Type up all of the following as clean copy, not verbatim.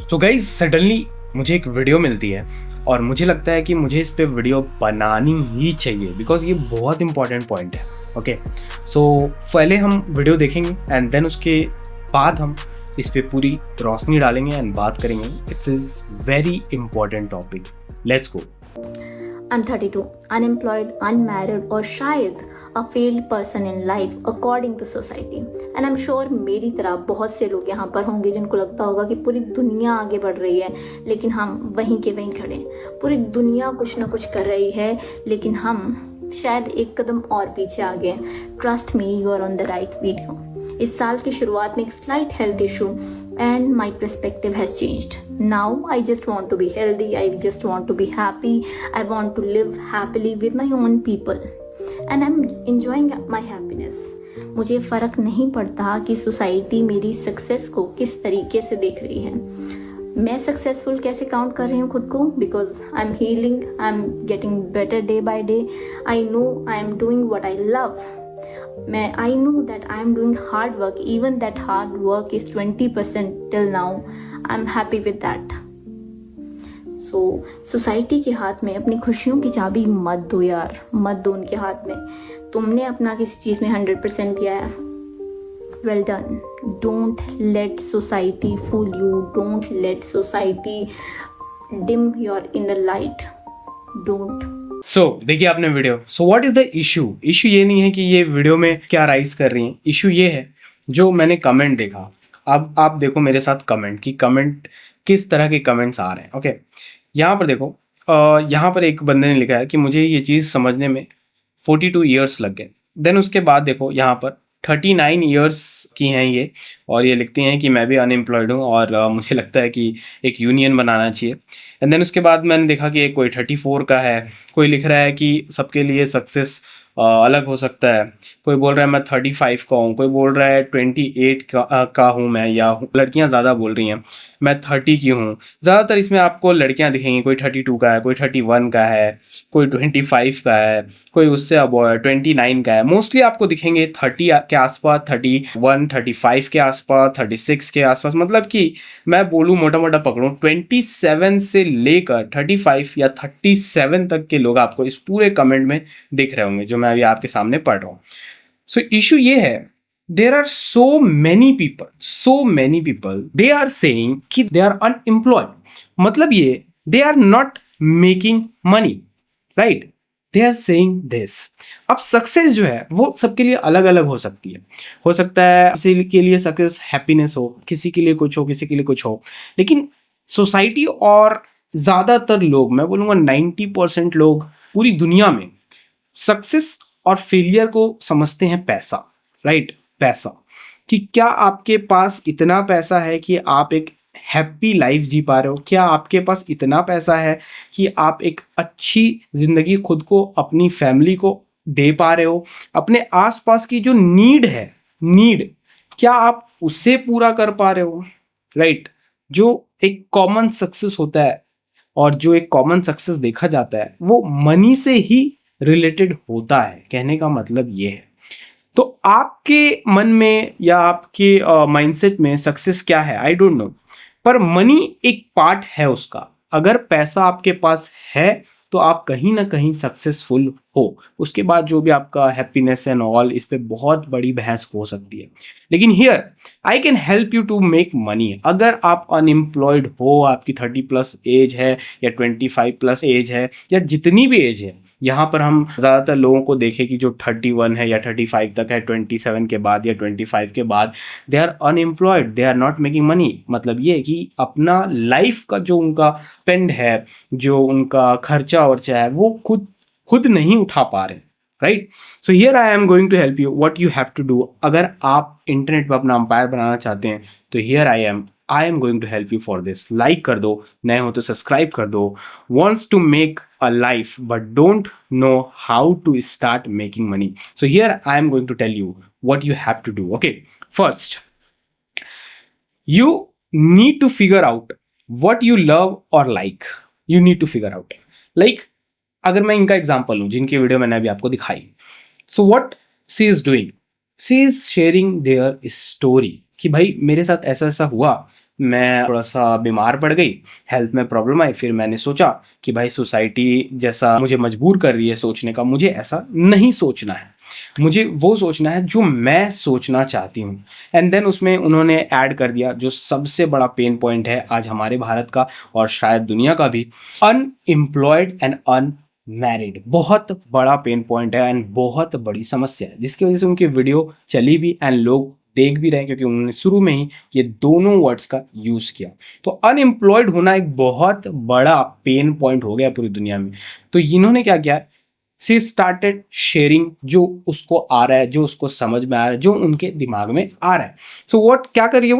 So guys suddenly मुझे एक video मिलती है और मुझे लगता है कि मुझे इस पे वीडियो बनानी ही चाहिए बिकॉज ये बहुत इंपॉर्टेंट पॉइंट है। ओके, सो पहले हम वीडियो देखेंगे एंड देन उसके बाद हम इस पे पूरी रोशनी डालेंगे एंड बात करेंगे। It's is very important topic, let's go. I'm 32, unemployed, unmarried, और शायद a failed person in life according to society. And I'm sure मेरी तरह बहुत से लोग यहाँ पर होंगे जिनको लगता होगा कि पूरी दुनिया आगे बढ़ रही है लेकिन हम वहीं के वहीं खड़े हैं। पूरी दुनिया कुछ ना कुछ कर रही है लेकिन हम शायद एक कदम और पीछे आ गए। Trust me, you are on the right video. इस साल की शुरुआत में एक slight health issue and my perspective has changed. Now I just want to be healthy, I just want to be happy, I want to live happily with my own people and I'm enjoying my happiness. मुझे फ़र्क नहीं पड़ता कि society मेरी success को किस तरीके से देख रही है। मैं सक्सेसफुल कैसे काउंट कर रही हूँ खुद को? Because I am healing, I am getting better day by day, I know I am doing what I love. I know that I am doing hard work, even that hard work is 20% till now. I'm happy with that. So society के हाथ में अपनी खुशियों की चाबी मत दो यार, मत दो उनके हाथ में। तुमने अपना किसी चीज़ में 100% दिया है, well done. Don't let society fool you. Don't let society dim your inner light. Don't. सो देखिए आपने video. So what is the issue? Issue ये नहीं है कि ये वीडियो में क्या राइज कर रही हैं, इशू ये है जो मैंने कमेंट देखा। अब आप देखो मेरे साथ कमेंट कि कमेंट किस तरह के कमेंट्स आ रहे हैं। ओके, यहाँ पर देखो, यहाँ पर एक बंदे ने लिखा है कि मुझे ये चीज़ समझने में 42 ईयर्स लग गए। देन उसके बाद देखो यहाँ पर 39 ईयर्स की हैं ये, और ये लिखती हैं कि मैं भी अनएम्प्लॉयड हूँ और मुझे लगता है कि एक यूनियन बनाना चाहिए। एंड देन उसके बाद मैंने देखा कि कोई 34 का है, कोई लिख रहा है कि सबके लिए सक्सेस अलग हो सकता है, कोई बोल रहा है मैं 35 का हूँ, कोई बोल रहा है 28 का हूँ मैं, या लड़कियाँ ज़्यादा बोल रही हैं मैं 30 की हूँ। ज़्यादातर इसमें आपको लड़कियाँ दिखेंगी, कोई 32 का है, कोई 31 का है, कोई 25 का है, कोई उससे अब 29 का है। मोस्टली आपको दिखेंगे 30 के आसपास, 31, 35 के आसपास, 36 के आसपास। मतलब कि मैं बोलूँ मोटा मोटा पकड़ूँ 27 से लेकर 35 या 37 तक के लोग आपको इस पूरे कमेंट में दिख रहे होंगे जो मैं अभी आपके सामने पढ़ रहा हूँ। सो इशू ये है, there are so many people they are saying कि दे आर अनएम्प्लॉयड। मतलब ये they are not making money, right? They are saying this. अब सक्सेस जो है वो सबके लिए अलग अलग हो सकती है। हो सकता है किसी के लिए सक्सेस हैप्पीनेस हो, किसी के लिए कुछ हो, किसी के लिए कुछ हो। लेकिन सोसाइटी और ज़्यादातर लोग, मैं बोलूँगा 90% लोग पूरी दुनिया में सक्सेस और फेलियर को समझते हैं पैसा, राइट? पैसा, कि क्या आपके पास इतना पैसा है कि आप एक हैप्पी लाइफ जी पा रहे हो? क्या आपके पास इतना पैसा है कि आप एक अच्छी जिंदगी खुद को, अपनी फैमिली को दे पा रहे हो? अपने आसपास की जो नीड क्या आप उससे पूरा कर पा रहे हो, राइट? जो एक कॉमन सक्सेस होता है और जो एक कॉमन सक्सेस देखा जाता है वो मनी से ही रिलेटेड होता है। कहने का मतलब ये है। तो आपके मन में या आपके माइंडसेट में सक्सेस क्या है आई डोंट नो, पर मनी एक पार्ट है उसका। अगर पैसा आपके पास है तो आप कहीं ना कहीं सक्सेसफुल हो। उसके बाद जो भी आपका हैप्पीनेस एंड ऑल, इस पे बहुत बड़ी बहस हो सकती है। लेकिन here I can help you to make money. अगर आप अनएम्प्लॉयड हो, आपकी 30+ एज है या 25+ एज है या जितनी भी एज है, यहाँ पर हम ज़्यादातर लोगों को देखें कि जो 31 है या 35 तक है, 27 के बाद या 25 के बाद they are unemployed, they are not making money. मतलब ये है कि अपना लाइफ का जो उनका पेंड है, जो उनका खर्चा वर्चा है, वो खुद नहीं उठा पा रहे, right? So here I am going to help you what you have to do. अगर आप इंटरनेट पर अपना अंपायर बनाना चाहते हैं तो here I am going to help you for this. Like कर दो, नए हो तो सब्सक्राइब कर दो। Wants to make a life but don't know how to start making money. So here I am going to tell you what you have to do. Okay, first you need to figure out what you love or like. You need to figure out, like, अगर मैं इनका example लूं जिनकी video मैंने अभी आपको दिखाई, so what she is doing, she is sharing their story कि भाई मेरे साथ ऐसा ऐसा हुआ, मैं थोड़ा सा बीमार पड़ गई, हेल्थ में प्रॉब्लम आई, फिर मैंने सोचा कि भाई सोसाइटी जैसा मुझे मजबूर कर रही है सोचने का, मुझे ऐसा नहीं सोचना है, मुझे वो सोचना है जो मैं सोचना चाहती हूँ। एंड देन उसमें उन्होंने ऐड कर दिया जो सबसे बड़ा पेन पॉइंट है आज हमारे भारत का और शायद दुनिया का भी, अनएम्प्लॉयड एंड अनमैरिड। बहुत बड़ा पेन पॉइंट है एंड बहुत बड़ी समस्या है, जिसकी वजह से उनकी वीडियो चली भी एंड लोग देख भी रहे हैं, क्योंकि उन्होंने शुरू में ही ये दोनों वर्ड्स का यूज किया। तो अनएम्प्लॉयड होना एक बहुत बड़ा पेन पॉइंट हो गया पूरी दुनिया में। तो इन्होंने क्या किया, सी स्टार्टेड शेयरिंग जो उसको आ रहा है, जो उसको समझ में आ रहा है, जो उनके दिमाग में आ रहा है। सो व्हाट क्या कर रही है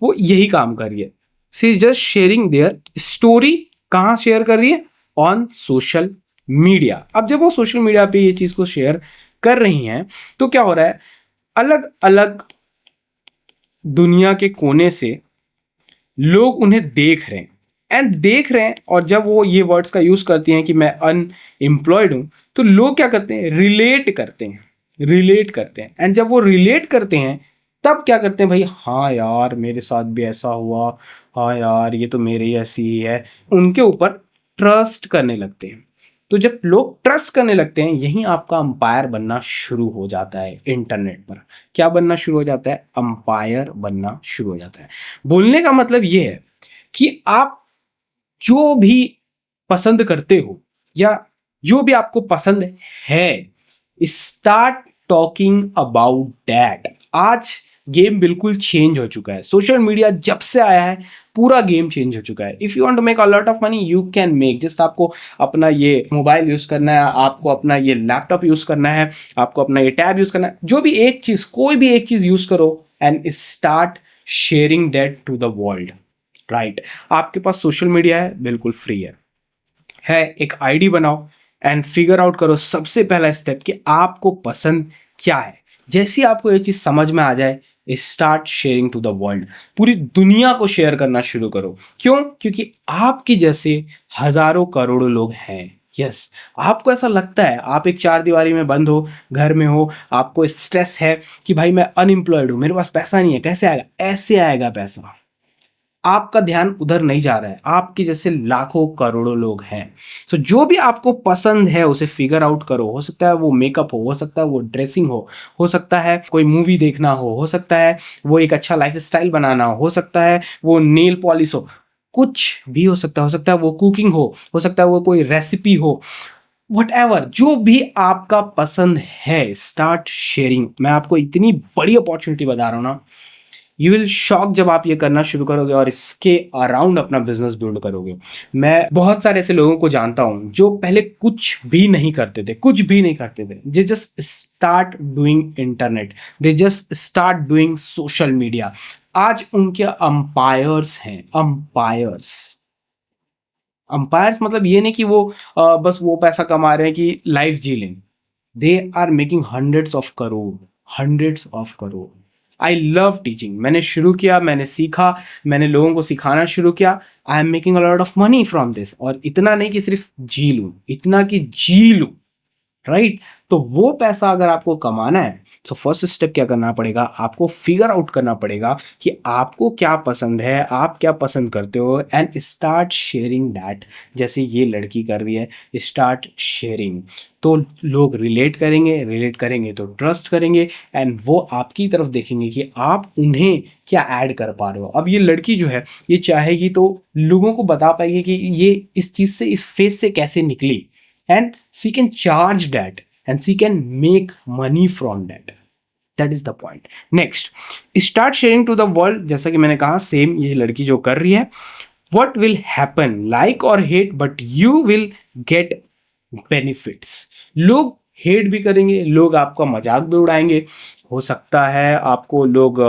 वो यही काम कर रही है। She is just sharing their story. कहाँ शेयर कर रही है? On social media. अब जब वो सोशल मीडिया पे ये चीज को शेयर कर रही हैं तो क्या हो रहा है, अलग अलग दुनिया के कोने से लोग उन्हें देख रहे हैं और जब वो ये वर्ड्स का यूज करती हैं कि मैं अनएम्प्लॉयड हूं, तो लोग क्या करते हैं, रिलेट करते हैं एंड जब वो रिलेट करते हैं तब क्या करते हैं, भाई हाँ यार मेरे साथ भी ऐसा हुआ, हाँ यार ये तो मेरे ही ऐसी ही है, उनके ऊपर ट्रस्ट करने लगते हैं। तो जब लोग ट्रस्ट करने लगते हैं, यहीं आपका अंपायर बनना शुरू हो जाता है। इंटरनेट पर क्या बनना शुरू हो जाता है? अंपायर बनना शुरू हो जाता है। बोलने का मतलब ये है कि आप जो भी पसंद करते हो या जो भी आपको पसंद है, स्टार्ट टॉकिंग अबाउट दैट। आज गेम बिल्कुल चेंज हो चुका है। सोशल मीडिया जब से आया है पूरा गेम चेंज हो चुका है। If you want to make a lot of money you can make, just आपको अपना ये मोबाइल यूज करना है, आपको अपना ये लैपटॉप यूज करना है, आपको अपना ये टैब यूज करना है, जो भी एक चीज, कोई भी एक चीज यूज करो and start sharing that to the world. Right, आपके पास सोशल मीडिया है, बिल्कुल फ्री है एक आईडी बनाओ एंड फिगर आउट करो सबसे पहला स्टेप कि आपको पसंद क्या है। जैसे आपको ये चीज समझ में आ जाए, start sharing to the world. पूरी दुनिया को शेयर करना शुरू करो। क्यों? क्योंकि आपके जैसे हजारों करोड़ों लोग हैं। यस, आपको ऐसा लगता है, आप एक चार दीवारी में बंद हो, घर में हो, आपको स्ट्रेस है कि भाई मैं अनएम्प्लॉयड हूं, मेरे पास पैसा नहीं है, कैसे आएगा? ऐसे आएगा पैसा। आपका ध्यान उधर नहीं जा रहा है, आपके जैसे लाखों करोड़ों लोग हैं। सो जो भी आपको पसंद है उसे फिगर आउट करो। हो सकता है वो मेकअप हो सकता है वो ड्रेसिंग हो सकता है कोई मूवी देखना हो सकता है वो एक अच्छा लाइफ स्टाइल बनाना हो सकता है वो नेल पॉलिश हो, कुछ भी हो सकता है वो कुकिंग हो सकता है वो कोई रेसिपी हो, वट जो भी आपका पसंद है, स्टार्ट शेयरिंग। मैं आपको इतनी बड़ी अपॉर्चुनिटी बता रहा हूं ना, यू विल शॉक जब आप ये करना शुरू करोगे और इसके अराउंड अपना बिजनेस बिल्ड करोगे। मैं बहुत सारे ऐसे लोगों को जानता हूं जो पहले कुछ भी नहीं करते थे, they just start doing internet, they just start doing social media. आज उनके अंपायर्स हैं। अंपायर्स मतलब ये नहीं कि वो बस वो पैसा कमा रहे हैं कि लाइफ जी लें। They are making hundreds of crore. I love teaching. मैंने शुरू किया, मैंने सीखा, मैंने लोगों को सिखाना शुरू किया। I am making a lot of money from this. और इतना नहीं कि सिर्फ जी लूं, इतना कि जी लूं। राइट, तो वो पैसा अगर आपको कमाना है तो फर्स्ट स्टेप क्या करना पड़ेगा, आपको फिगर आउट करना पड़ेगा कि आपको क्या पसंद है, आप क्या पसंद करते हो एंड स्टार्ट शेयरिंग दैट। जैसे ये लड़की कर रही है, स्टार्ट शेयरिंग। तो लोग रिलेट करेंगे तो ट्रस्ट करेंगे एंड वो आपकी तरफ देखेंगे कि आप उन्हें क्या ऐड कर पा रहे हो। अब ये लड़की जो है ये चाहेगी तो लोगों को बता पाएगी कि ये इस चीज से, इस फेज से कैसे निकली and she can charge that and she can make money from that is the point. Next, start sharing to the world। जैसा कि मैंने कहा सेम ये लड़की जो कर रही है, what will happen, like or hate but you will get benefits। लोग हेट भी करेंगे, लोग आपका मजाक भी उड़ाएंगे, हो सकता है आपको लोग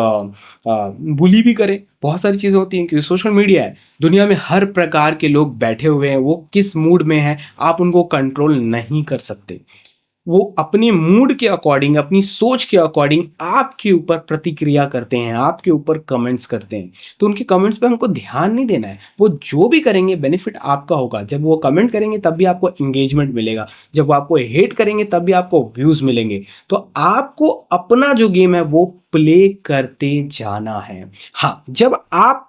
बुली भी करें, बहुत सारी चीज़ें होती हैं क्योंकि सोशल मीडिया है। दुनिया में हर प्रकार के लोग बैठे हुए हैं, वो किस मूड में हैं आप उनको कंट्रोल नहीं कर सकते। वो अपने मूड के अकॉर्डिंग, अपनी सोच के अकॉर्डिंग आपके ऊपर प्रतिक्रिया करते हैं, आपके ऊपर कमेंट्स करते हैं। तो उनके कमेंट्स पे हमको ध्यान नहीं देना है। वो जो भी करेंगे बेनिफिट आपका होगा। जब वो कमेंट करेंगे तब भी आपको एंगेजमेंट मिलेगा, जब वो आपको हेट करेंगे तब भी आपको व्यूज मिलेंगे। तो आपको अपना जो गेम है वो प्ले करते जाना है। हाँ, जब आप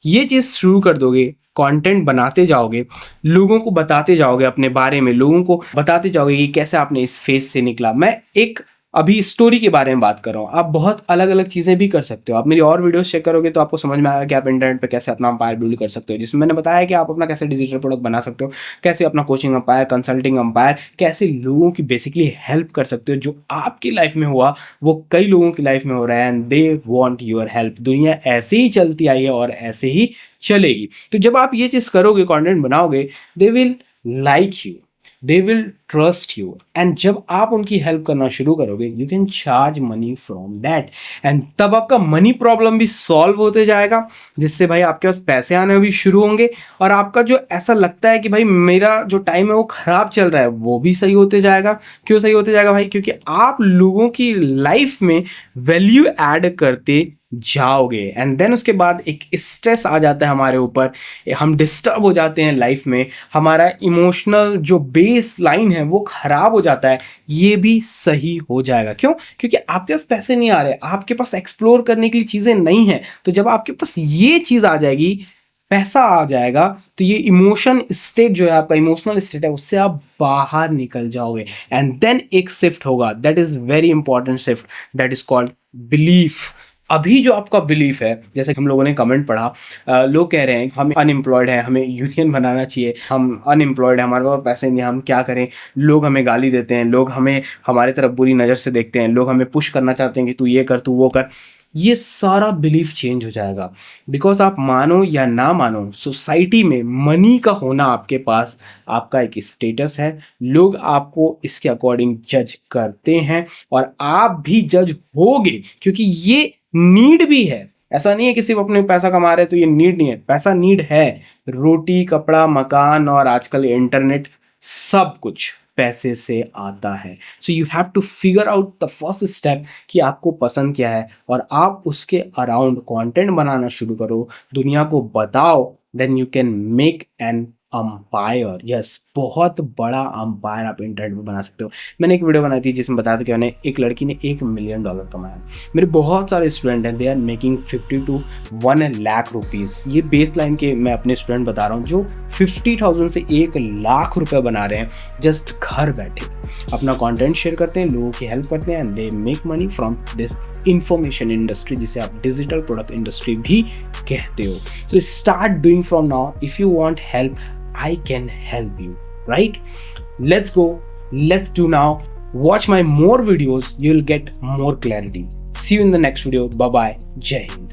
ये चीज़ शुरू कर दोगे, कंटेंट बनाते जाओगे, लोगों को बताते जाओगे अपने बारे में, लोगों को बताते जाओगे कि कैसे आपने इस फेज से निकला। मैं एक अभी स्टोरी के बारे में बात कर रहा हूँ, आप बहुत अलग अलग चीज़ें भी कर सकते हो। आप मेरी और वीडियोस चेक करोगे तो आपको समझ में आएगा कि आप इंटरनेट पे कैसे अपना एम्पायर बिल्ड कर सकते हो, जिसमें मैंने बताया कि आप अपना कैसे डिजिटल प्रोडक्ट बना सकते हो, कैसे अपना कोचिंग एम्पायर, कंसल्टिंग एम्पायर, कैसे लोगों की बेसिकली हेल्प कर सकते हो। जो आपकी लाइफ में हुआ वो कई लोगों की लाइफ में हो रहा है and they want your help. दुनिया ऐसे ही चलती आई है और ऐसे ही चलेगी। तो जब आप ये चीज़ करोगे, कंटेंट बनाओगे, they will like you, they will trust you, and जब आप उनकी हेल्प करना शुरू करोगे you can charge money from that, and तब आपका मनी प्रॉब्लम भी सॉल्व होते जाएगा, जिससे भाई आपके पास पैसे आने भी शुरू होंगे। और आपका जो ऐसा लगता है कि भाई मेरा जो टाइम है वो खराब चल रहा है, वो भी सही होते जाएगा। क्यों सही होते जाएगा भाई? क्योंकि आप लोगों की लाइफ में वैल्यू ऐड करते जाओगे, एंड देन उसके बाद एक स्ट्रेस आ जाता है हमारे ऊपर, हम डिस्टर्ब हो जाते हैं लाइफ में, हमारा इमोशनल जो बेस लाइन है वो खराब हो जाता है। ये भी सही हो जाएगा। क्यों? क्योंकि आपके पास पैसे नहीं आ रहे, आपके पास एक्सप्लोर करने के लिए चीज़ें नहीं है। तो जब आपके पास ये चीज़ आ जाएगी, पैसा आ जाएगा, तो ये इमोशन स्टेट जो है आपका, इमोशनल स्टेट है, उससे आप बाहर निकल जाओगे, एंड देन एक शिफ्ट होगा, that is very important shift, that is called belief. अभी जो आपका बिलीफ है, जैसे हम लोगों ने कमेंट पढ़ा, लोग कह रहे हैं हम अनएम्प्लॉयड हैं, हमें यूनियन बनाना चाहिए, हम अनएम्प्लॉयड हैं, हमारे पास पैसे नहीं, हम क्या करें, लोग हमें गाली देते हैं, लोग हमें हमारे तरफ बुरी नज़र से देखते हैं, लोग हमें पुश करना चाहते हैं कि तू ये कर, तू वो कर। ये सारा बिलीफ चेंज हो जाएगा, बिकॉज आप मानो या ना मानो, सोसाइटी में मनी का होना आपके पास आपका एक स्टेटस है। लोग आपको इसके अकॉर्डिंग जज करते हैं, और आप भी जज होगे, क्योंकि ये नीड भी है। ऐसा नहीं है कि सिर्फ अपने पैसा कमा रहे तो ये नीड नहीं है, पैसा नीड है। रोटी, कपड़ा, मकान और आजकल इंटरनेट, सब कुछ पैसे से आता है। So you have to figure out the first step कि आपको पसंद क्या है, और आप उसके अराउंड कंटेंट बनाना शुरू करो, दुनिया को बताओ, then you can make an empire. Yes, बहुत बड़ा अंपायर आप इंटरनेट में बना सकते हो। मैंने एक वीडियो बनाई थी जिसमें बताया था कि मैंने एक लड़की ने $1 मिलियन कमाया। मेरे बहुत सारे स्टूडेंट हैं, they are making 50 to 1 lakh rupees. ये बेस लाइन के मैं अपने स्टूडेंट बता रहा हूँ जो 50,000 से 1 लाख रुपये बना रहे हैं, जस्ट घर बैठे अपना कंटेंट शेयर करते हैं, लोगों की हेल्प करते हैं, and they make money from this information industry, जिसे आप डिजिटल प्रोडक्ट इंडस्ट्री भी कहते हो। So start doing from now. If you want help, I can help you, right? Let's go. Let's do now. Watch my more videos. You'll get more clarity. See you in the next video. Bye bye. Jai Hind.